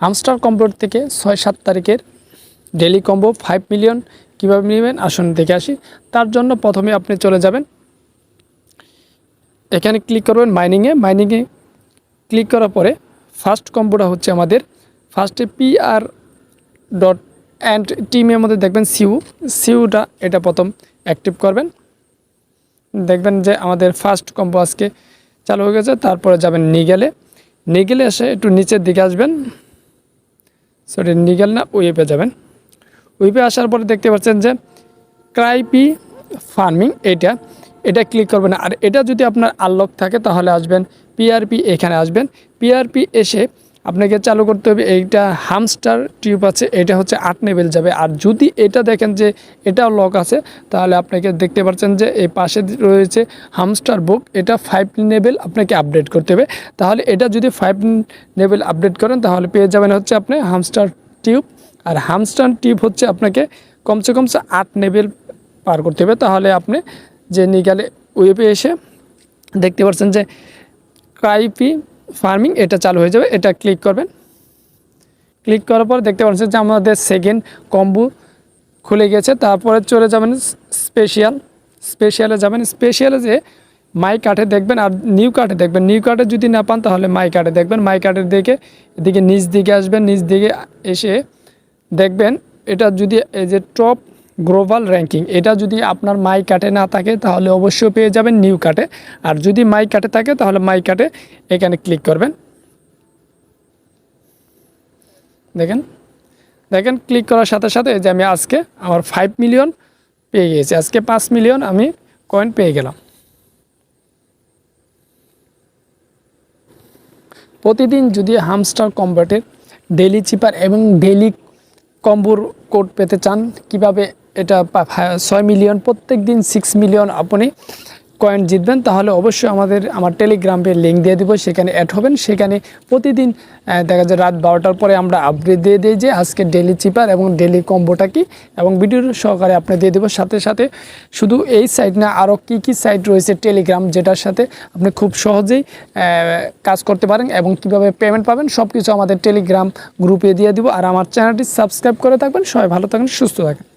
Hamster কম্বোর থেকে 6-7 তারিখের daily combo 5 million কীভাবে নেবেন আসুন দেখে আসি। তার জন্য প্রথমে আপনি চলে যাবেন, এখানে ক্লিক করবেন মাইনিংয়ে ক্লিক করার পরে ফার্স্ট কম্বোটা হচ্ছে আমাদের ফার্স্টে PR ডট অ্যান্ড টিমের মধ্যে দেখবেন সিউটা এটা প্রথম অ্যাক্টিভ করবেন। দেখবেন যে আমাদের ফার্স্ট কম্বো আজকে চালু হয়ে গেছে। তারপরে যাবেন নিগেলে এসে একটু নিচের দিকে আসবেন, সরি নিগেল না, ওয়েবে যাবেন। ওয়েবে আসার পরে দেখতে পাচ্ছেন যে ক্রাইপি ফার্মিং এটা ক্লিক করবেন। আর এটা যদি আপনার আনলক থাকে তাহলে আসবেন PRP, এখানে আসবেন PRP এসে আপনাকে চালু করতে হবে। এইটা হামস্টার টিউব আছে, এটা হচ্ছে 8 লেভেল যাবে। আর যদি এটা দেখেন যে এটাও লক আছে তাহলে আপনাকে দেখতে পাচ্ছেন যে এই পাশে রয়েছে হামস্টার বুক, এটা 5 লেভেল আপনাকে আপডেট করতে হবে। তাহলে এটা যদি 5 লেভেল আপডেট করেন তাহলে পেয়ে যাবেন হচ্ছে আপনি হামস্টার টিউব। আর হামস্টার টিউব হচ্ছে আপনাকে কমসে কম 8 লেভেল পার করতে হবে। তাহলে আপনি যে নিগালে ওয়েবে এসে দেখতে পাচ্ছেন যে ক্রাইপি ফার্মিং এটা চালু হয়ে যাবে, এটা ক্লিক করবেন। ক্লিক করার পর দেখতে পাচ্ছেন যে আমাদের সেকেন্ড কম্বো খুলে গেছে। তারপরে চলে যাবেন স্পেশালে যাবেন। স্পেশালে যে মাই কার্ডে দেখবেন আর নিউ কার্ডে দেখবেন। নিউ কার্ডে যদি না পান তাহলে মাই কার্ডে দেখবেন। মাই কার্ডের দিকে এদিকে নিচ দিকে আসবেন, নিচ দিকে এসে দেখবেন এটা যদি এই যে টপ গ্লোবাল র্যাঙ্কিং, এটা যদি আপনার মাই কার্ডে না থাকে তাহলে অবশ্যই পেয়ে যাবেন নিউ কার্ডে। আর যদি মাই কার্ডে থাকে তাহলে মাই কার্ডে এখানে ক্লিক করবেন। দেখেন ক্লিক করার সাথে সাথে যে আমি আজকে আমার 5 মিলিয়ন পেয়ে গিয়েছি, আজকে 5 মিলিয়ন আমি কয়েন পেয়ে গেলাম। প্রতিদিন যদি হামস্টার কম্বোটের ডেলি চিপার এবং ডেলি কম্বোর কোড পেতে চান, কিভাবে এটা 6 মিলিয়ন প্রত্যেক দিন 6 মিলিয়ন আপনি কয়েন জিতবেন, তাহলে অবশ্যই আমার টেলিগ্রামের লিঙ্ক দিয়ে দিব, সেখানে অ্যাড হবেন। সেখানে প্রতিদিন দেখা যায় রাত 12টার পরে আমরা আপডেট দিয়ে দিই যে আজকে ডেলি চিপার এবং ডেলি কম্বোটা কি, এবং ভিডিওর সহকারে আপনি দিয়ে দেবো। সাথে সাথে শুধু এই সাইট না, আরও কী সাইট রয়েছে টেলিগ্রাম, যেটার সাথে আপনি খুব সহজেই কাজ করতে পারেন এবং কিভাবে পেমেন্ট পাবেন সব কিছু আমাদের টেলিগ্রাম গ্রুপে দিয়ে দিব। আর আমার চ্যানেলটি সাবস্ক্রাইব করে থাকবেন। সবাই ভালো থাকবেন, সুস্থ থাকবেন।